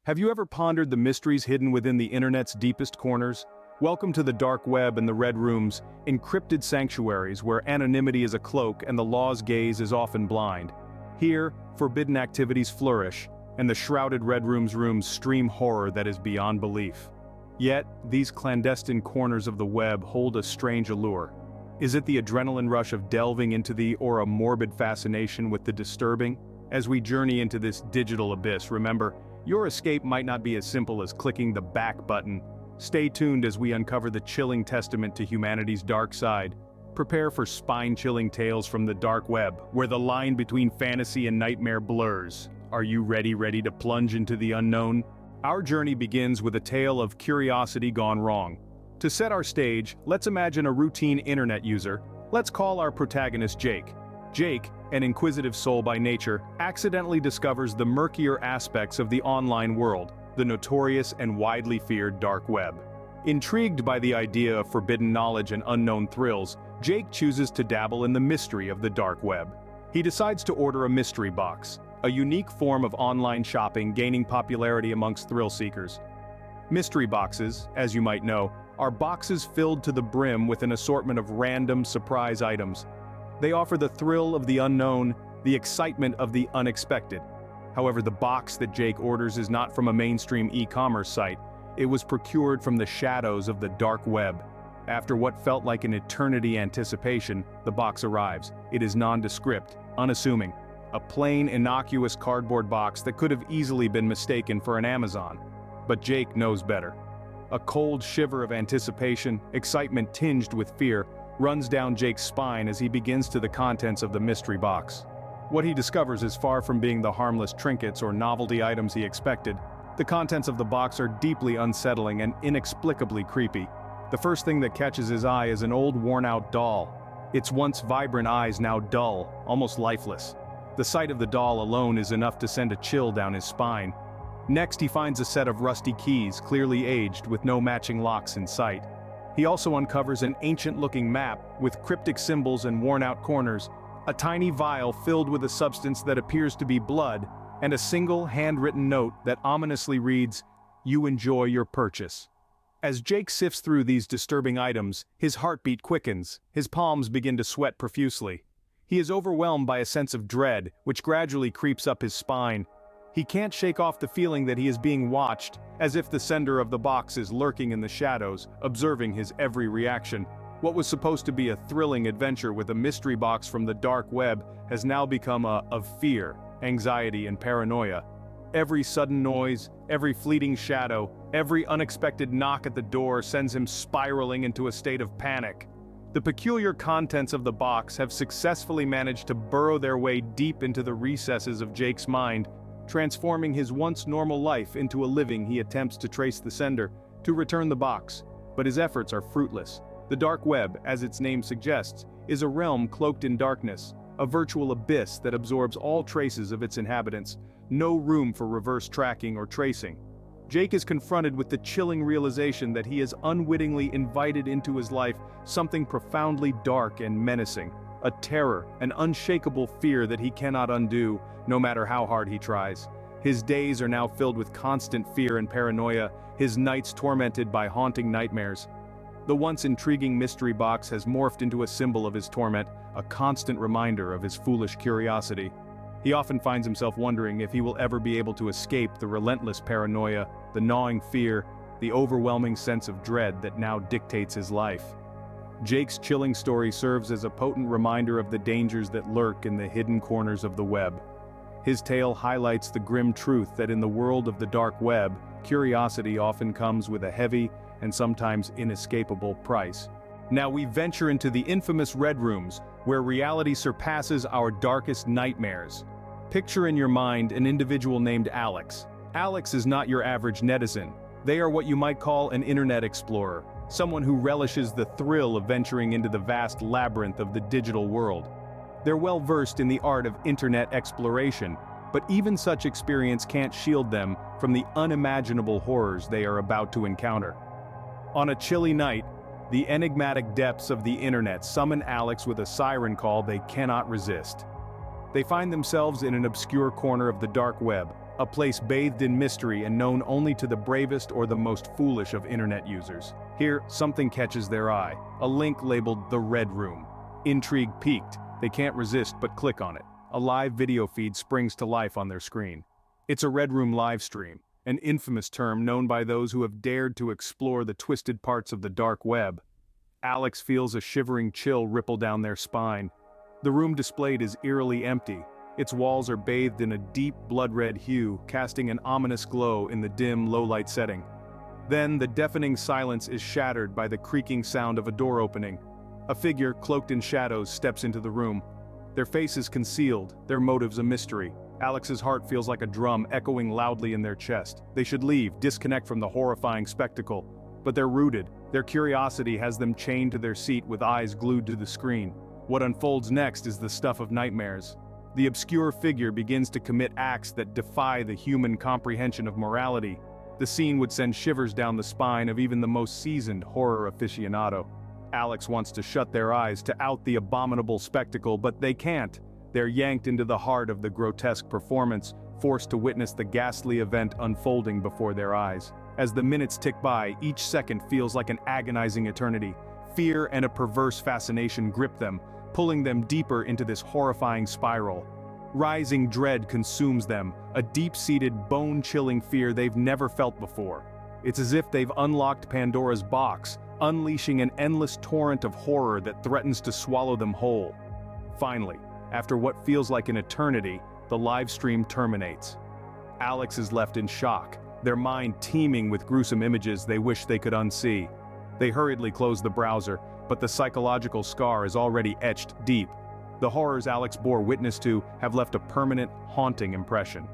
Have you ever pondered the mysteries hidden within the internet's deepest corners? Welcome to the dark web and the red rooms, encrypted sanctuaries where anonymity is a cloak and the law's gaze is often blind. Here, forbidden activities flourish, and the shrouded red rooms stream horror that is beyond belief. Yet, these clandestine corners of the web hold a strange allure. Is it the adrenaline rush of delving into or a morbid fascination with the disturbing? As we journey into this digital abyss, remember, your escape might not be as simple as clicking the back button. Stay tuned as we uncover the chilling testament to humanity's dark side. Prepare for spine-chilling tales from the dark web, where the line between fantasy and nightmare blurs. Are you ready to plunge into the unknown? Our journey begins with a tale of curiosity gone wrong. To set our stage, let's imagine a routine internet user. Let's call our protagonist Jake. Jake, an inquisitive soul by nature, accidentally discovers the murkier aspects of the online world, the notorious and widely feared dark web. Intrigued by the idea of forbidden knowledge and unknown thrills, Jake chooses to dabble in the mystery of the dark web. He decides to order a mystery box, a unique form of online shopping gaining popularity amongst thrill seekers. Mystery boxes, as you might know, are boxes filled to the brim with an assortment of random surprise items. They offer the thrill of the unknown, the excitement of the unexpected. However, the box that Jake orders is not from a mainstream e-commerce site. It was procured from the shadows of the dark web. After what felt like an eternity anticipation, the box arrives. It is nondescript, unassuming. A plain, innocuous cardboard box that could have easily been mistaken for an Amazon. But Jake knows better. A cold shiver of anticipation, excitement tinged with fear, runs down Jake's spine as he begins to the contents of the mystery box. What he discovers is far from being the harmless trinkets or novelty items he expected. The contents of the box are deeply unsettling and inexplicably creepy. The first thing that catches his eye is an old worn-out doll. Its once vibrant eyes now dull, almost lifeless. The sight of the doll alone is enough to send a chill down his spine. Next, he finds a set of rusty keys, clearly aged, with no matching locks in sight. He also uncovers an ancient-looking map with cryptic symbols and worn-out corners, a tiny vial filled with a substance that appears to be blood, and a single handwritten note that ominously reads, "You enjoy your purchase." As Jake sifts through these disturbing items, his heartbeat quickens, his palms begin to sweat profusely. He is overwhelmed by a sense of dread, which gradually creeps up his spine. He can't shake off the feeling that he is being watched, as if the sender of the box is lurking in the shadows, observing his every reaction. What was supposed to be a thrilling adventure with a mystery box from the dark web has now become of fear, anxiety, and paranoia. Every sudden noise, every fleeting shadow, every unexpected knock at the door sends him spiraling into a state of panic. The peculiar contents of the box have successfully managed to burrow their way deep into the recesses of Jake's mind, transforming his once normal life into a living. He attempts to trace the sender, to return the box, but his efforts are fruitless. The dark web, as its name suggests, is a realm cloaked in darkness, a virtual abyss that absorbs all traces of its inhabitants, no room for reverse tracking or tracing. Jake is confronted with the chilling realization that he has unwittingly invited into his life something profoundly dark and menacing, a terror, an unshakable fear that he cannot undo, no matter how hard he tries. His days are now filled with constant fear and paranoia, his nights tormented by haunting nightmares. The once intriguing mystery box has morphed into a symbol of his torment, a constant reminder of his foolish curiosity. He often finds himself wondering if he will ever be able to escape the relentless paranoia, the gnawing fear, the overwhelming sense of dread that now dictates his life. Jake's chilling story serves as a potent reminder of the dangers that lurk in the hidden corners of the web. His tale highlights the grim truth that in the world of the dark web, curiosity often comes with a heavy and sometimes inescapable price. Now we venture into the infamous red rooms, where reality surpasses our darkest nightmares. Picture in your mind an individual named Alex. Alex is not your average netizen. They are what you might call an internet explorer, someone who relishes the thrill of venturing into the vast labyrinth of the digital world. They're well versed in the art of internet exploration, but even such experience can't shield them from the unimaginable horrors they are about to encounter. On a chilly night, the enigmatic depths of the internet summon Alex with a siren call they cannot resist. They find themselves in an obscure corner of the dark web, a place bathed in mystery and known only to the bravest or the most foolish of internet users. Here, something catches their eye, a link labeled The Red Room. Intrigue piqued, they can't resist but click on it. A live video feed springs to life on their screen. It's a Red Room live stream, an infamous term known by those who have dared to explore the twisted parts of the dark web. Alex feels a shivering chill ripple down their spine. The room displayed is eerily empty. Its walls are bathed in a deep blood-red hue, casting an ominous glow in the dim, low-light setting. Then, the deafening silence is shattered by the creaking sound of a door opening. A figure, cloaked in shadows, steps into the room. Their face is concealed, their motives a mystery. Alex's heart feels like a drum echoing loudly in their chest. They should leave, disconnect from the horrifying spectacle. But they're rooted. Their curiosity has them chained to their seat with eyes glued to the screen. What unfolds next is the stuff of nightmares. The obscure figure begins to commit acts that defy the human comprehension of morality. The scene would send shivers down the spine of even the most seasoned horror aficionado. Alex wants to shut their eyes to out the abominable spectacle, but they can't. They're yanked into the heart of the grotesque performance, forced to witness the ghastly event unfolding before their eyes. As the minutes tick by, each second feels like an agonizing eternity. Fear and a perverse fascination grip them, pulling them deeper into this horrifying spiral. Rising dread consumes them, a deep-seated, bone-chilling fear they've never felt before. It's as if they've unlocked Pandora's box, unleashing an endless torrent of horror that threatens to swallow them whole. Finally, after what feels like an eternity, the live stream terminates. Alex is left in shock, their mind teeming with gruesome images they wish they could unsee. They hurriedly close the browser, but the psychological scar is already etched deep. The horrors Alex bore witness to have left a permanent, haunting impression.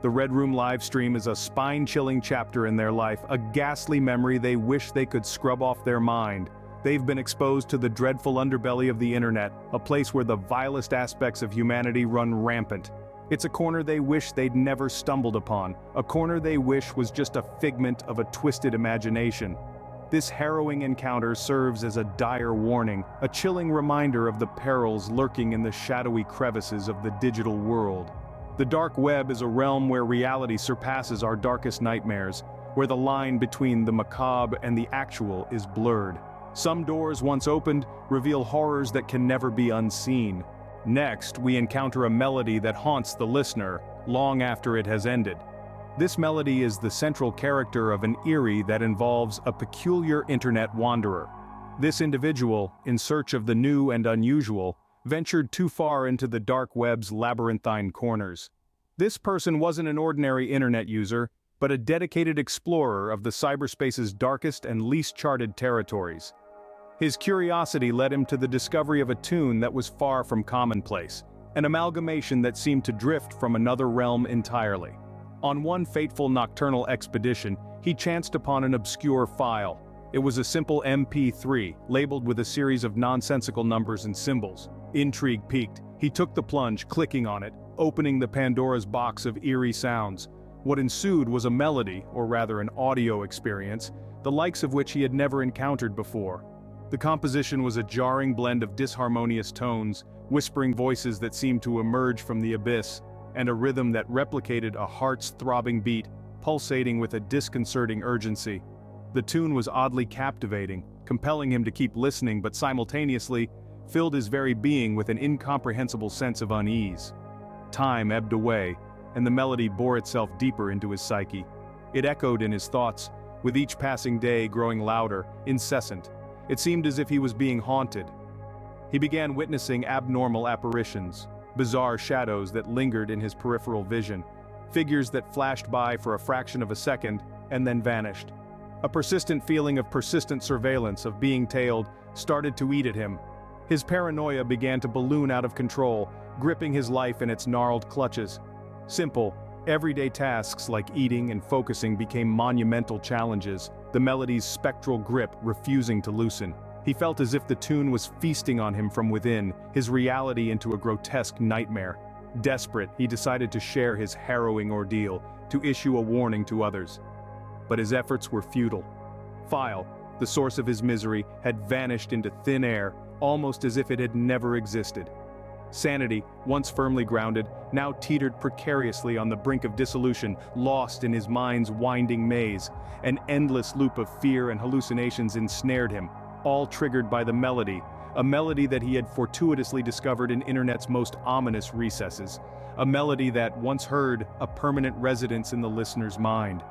The Red Room livestream is a spine-chilling chapter in their life, a ghastly memory they wish they could scrub off their mind. They've been exposed to the dreadful underbelly of the internet, a place where the vilest aspects of humanity run rampant. It's a corner they wish they'd never stumbled upon, a corner they wish was just a figment of a twisted imagination. This harrowing encounter serves as a dire warning, a chilling reminder of the perils lurking in the shadowy crevices of the digital world. The dark web is a realm where reality surpasses our darkest nightmares, where the line between the macabre and the actual is blurred. Some doors once opened reveal horrors that can never be unseen. Next, we encounter a melody that haunts the listener long after it has ended. This melody is the central character of an eerie that involves a peculiar internet wanderer. This individual, in search of the new and unusual, ventured too far into the dark web's labyrinthine corners. This person wasn't an ordinary internet user, but a dedicated explorer of the cyberspace's darkest and least charted territories. His curiosity led him to the discovery of a tune that was far from commonplace, an amalgamation that seemed to drift from another realm entirely. On one fateful nocturnal expedition, he chanced upon an obscure file. It was a simple MP3, labeled with a series of nonsensical numbers and symbols. Intrigue piqued. He took the plunge, clicking on it, opening the Pandora's box of eerie sounds. What ensued was a melody, or rather an audio experience, the likes of which he had never encountered before. The composition was a jarring blend of disharmonious tones, whispering voices that seemed to emerge from the abyss, and a rhythm that replicated a heart's throbbing beat, pulsating with a disconcerting urgency. The tune was oddly captivating, compelling him to keep listening but simultaneously filled his very being with an incomprehensible sense of unease. Time ebbed away, and the melody bore itself deeper into his psyche. It echoed in his thoughts, with each passing day growing louder, incessant. It seemed as if he was being haunted. He began witnessing abnormal apparitions, bizarre shadows that lingered in his peripheral vision, figures that flashed by for a fraction of a second and then vanished. A persistent feeling of persistent surveillance, of being tailed, started to eat at him. His paranoia began to balloon out of control, gripping his life in its gnarled clutches. Simple, everyday tasks like eating and focusing became monumental challenges, the melody's spectral grip refusing to loosen. He felt as if the tune was feasting on him from within, his reality into a grotesque nightmare. Desperate, he decided to share his harrowing ordeal, to issue a warning to others. But his efforts were futile. File, the source of his misery, had vanished into thin air, almost as if it had never existed. Sanity, once firmly grounded, now teetered precariously on the brink of dissolution, lost in his mind's winding maze. An endless loop of fear and hallucinations ensnared him, all triggered by the melody, a melody that he had fortuitously discovered in internet's most ominous recesses, a melody that, once heard, a permanent residence in the listener's mind.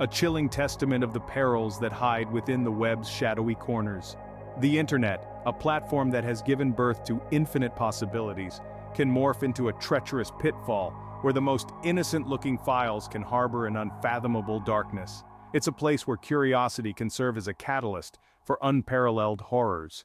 A chilling testament of the perils that hide within the web's shadowy corners. The internet, a platform that has given birth to infinite possibilities, can morph into a treacherous pitfall where the most innocent-looking files can harbor an unfathomable darkness. It's a place where curiosity can serve as a catalyst for unparalleled horrors.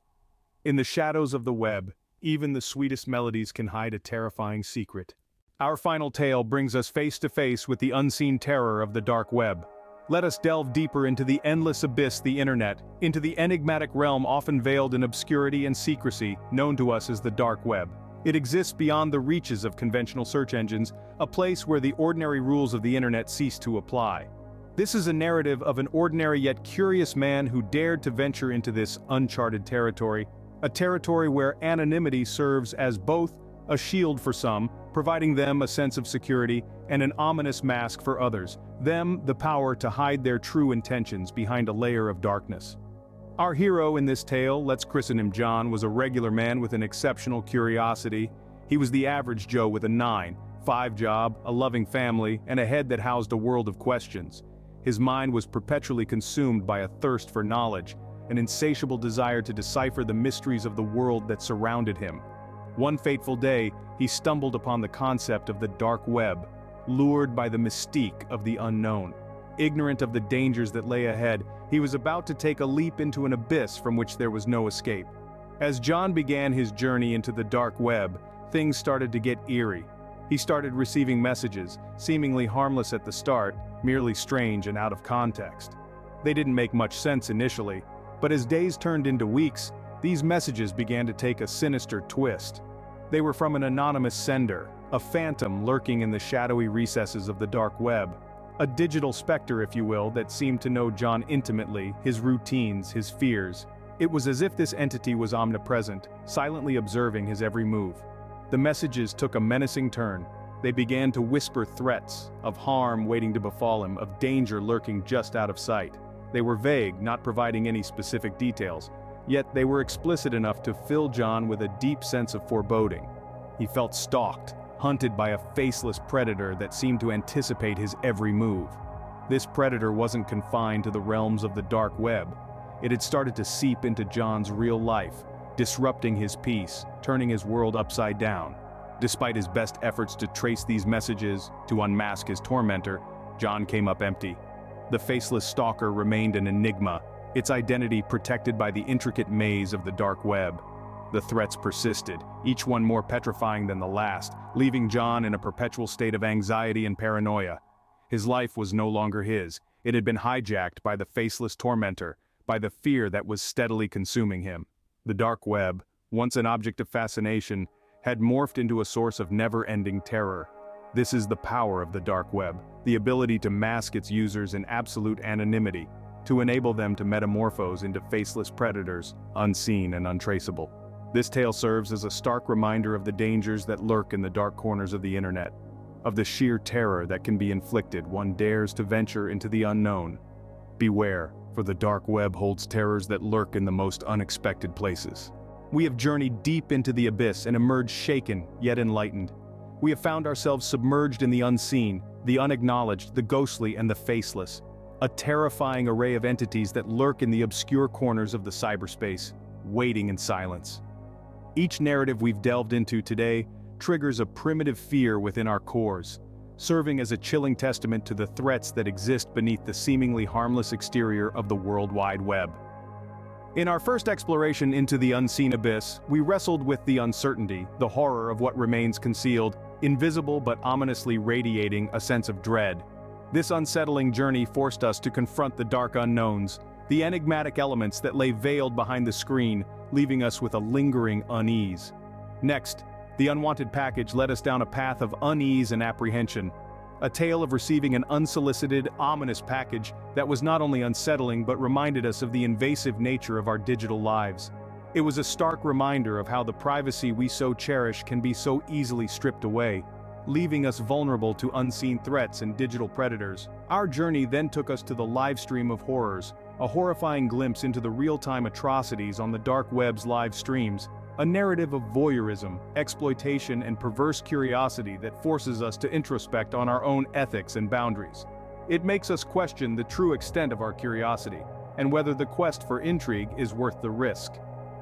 In the shadows of the web, even the sweetest melodies can hide a terrifying secret. Our final tale brings us face to face with the unseen terror of the dark web. Let us delve deeper into the endless abyss, the internet, into the enigmatic realm often veiled in obscurity and secrecy, known to us as the dark web. It exists beyond the reaches of conventional search engines, a place where the ordinary rules of the internet cease to apply. This is a narrative of an ordinary yet curious man who dared to venture into this uncharted territory, a territory where anonymity serves as both a shield for some, providing them a sense of security, and an ominous mask for others, them the power to hide their true intentions behind a layer of darkness. Our hero in this tale, let's christen him John, was a regular man with an exceptional curiosity. He was the average Joe with a 9-to-5 job, a loving family, and a head that housed a world of questions. His mind was perpetually consumed by a thirst for knowledge, an insatiable desire to decipher the mysteries of the world that surrounded him. One fateful day, he stumbled upon the concept of the dark web, lured by the mystique of the unknown. Ignorant of the dangers that lay ahead, he was about to take a leap into an abyss from which there was no escape. As John began his journey into the dark web, things started to get eerie. He started receiving messages, seemingly harmless at the start, merely strange and out of context. They didn't make much sense initially, but as days turned into weeks, these messages began to take a sinister twist. They were from an anonymous sender, a phantom lurking in the shadowy recesses of the dark web. A digital specter, if you will, that seemed to know John intimately, his routines, his fears. It was as if this entity was omnipresent, silently observing his every move. The messages took a menacing turn. They began to whisper threats, of harm waiting to befall him, of danger lurking just out of sight. They were vague, not providing any specific details, yet they were explicit enough to fill John with a deep sense of foreboding. He felt stalked, hunted by a faceless predator that seemed to anticipate his every move. This predator wasn't confined to the realms of the dark web. It had started to seep into John's real life, disrupting his peace, turning his world upside down. Despite his best efforts to trace these messages, to unmask his tormentor, John came up empty. The faceless stalker remained an enigma, its identity protected by the intricate maze of the dark web. The threats persisted, each one more petrifying than the last, leaving John in a perpetual state of anxiety and paranoia. His life was no longer his. It had been hijacked by the faceless tormentor, by the fear that was steadily consuming him. The dark web, once an object of fascination, had morphed into a source of never-ending terror. This is the power of the dark web, the ability to mask its users in absolute anonymity, to enable them to metamorphose into faceless predators, unseen and untraceable. This tale serves as a stark reminder of the dangers that lurk in the dark corners of the internet, of the sheer terror that can be inflicted one dares to venture into the unknown. Beware, for the dark web holds terrors that lurk in the most unexpected places. We have journeyed deep into the abyss and emerged shaken, yet enlightened. We have found ourselves submerged in the unseen, the unacknowledged, the ghostly, and the faceless. A terrifying array of entities that lurk in the obscure corners of the cyberspace, waiting in silence. Each narrative we've delved into today triggers a primitive fear within our cores, serving as a chilling testament to the threats that exist beneath the seemingly harmless exterior of the World Wide Web. In our first exploration into the unseen abyss, we wrestled with the uncertainty, the horror of what remains concealed, invisible but ominously radiating a sense of dread. This unsettling journey forced us to confront the dark unknowns, the enigmatic elements that lay veiled behind the screen, leaving us with a lingering unease. Next, the unwanted package led us down a path of unease and apprehension, a tale of receiving an unsolicited, ominous package that was not only unsettling but reminded us of the invasive nature of our digital lives. It was a stark reminder of how the privacy we so cherish can be so easily stripped away, leaving us vulnerable to unseen threats and digital predators. Our journey then took us to the Livestream of horrors, a horrifying glimpse into the real-time atrocities on the dark web's live streams, a narrative of voyeurism, exploitation and perverse curiosity that forces us to introspect on our own ethics and boundaries. It makes us question the true extent of our curiosity, and whether the quest for intrigue is worth the risk.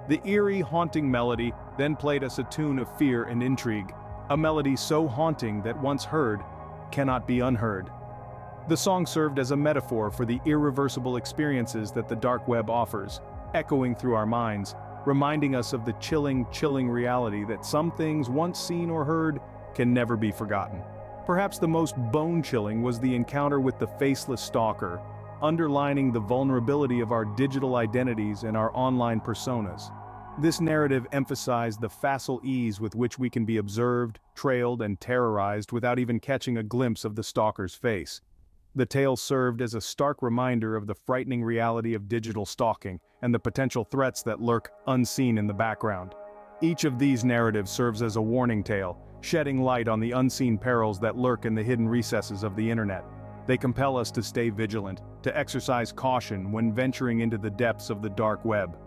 The eerie, haunting melody then played us a tune of fear and intrigue, a melody so haunting that once heard, cannot be unheard. The song served as a metaphor for the irreversible experiences that the dark web offers, echoing through our minds, reminding us of the chilling reality that some things once seen or heard can never be forgotten. Perhaps the most bone-chilling was the encounter with the Faceless Stalker, underlining the vulnerability of our digital identities and our online personas. This narrative emphasized the facile ease with which we can be observed, trailed, and terrorized without even catching a glimpse of the stalker's face. The tale served as a stark reminder of the frightening reality of digital stalking and the potential threats that lurk unseen in the background. Each of these narratives serves as a warning tale, shedding light on the unseen perils that lurk in the hidden recesses of the internet. They compel us to stay vigilant, to exercise caution when venturing into the depths of the dark web.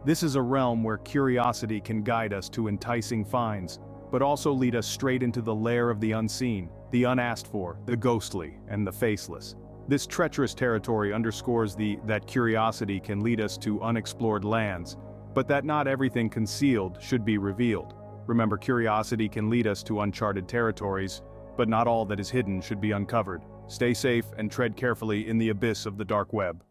This is a realm where curiosity can guide us to enticing finds, but also lead us straight into the lair of the unseen, the unasked for, the ghostly, and the faceless. This treacherous territory underscores that curiosity can lead us to unexplored lands, but that not everything concealed should be revealed. Remember, curiosity can lead us to uncharted territories, but not all that is hidden should be uncovered. Stay safe and tread carefully in the abyss of the dark web.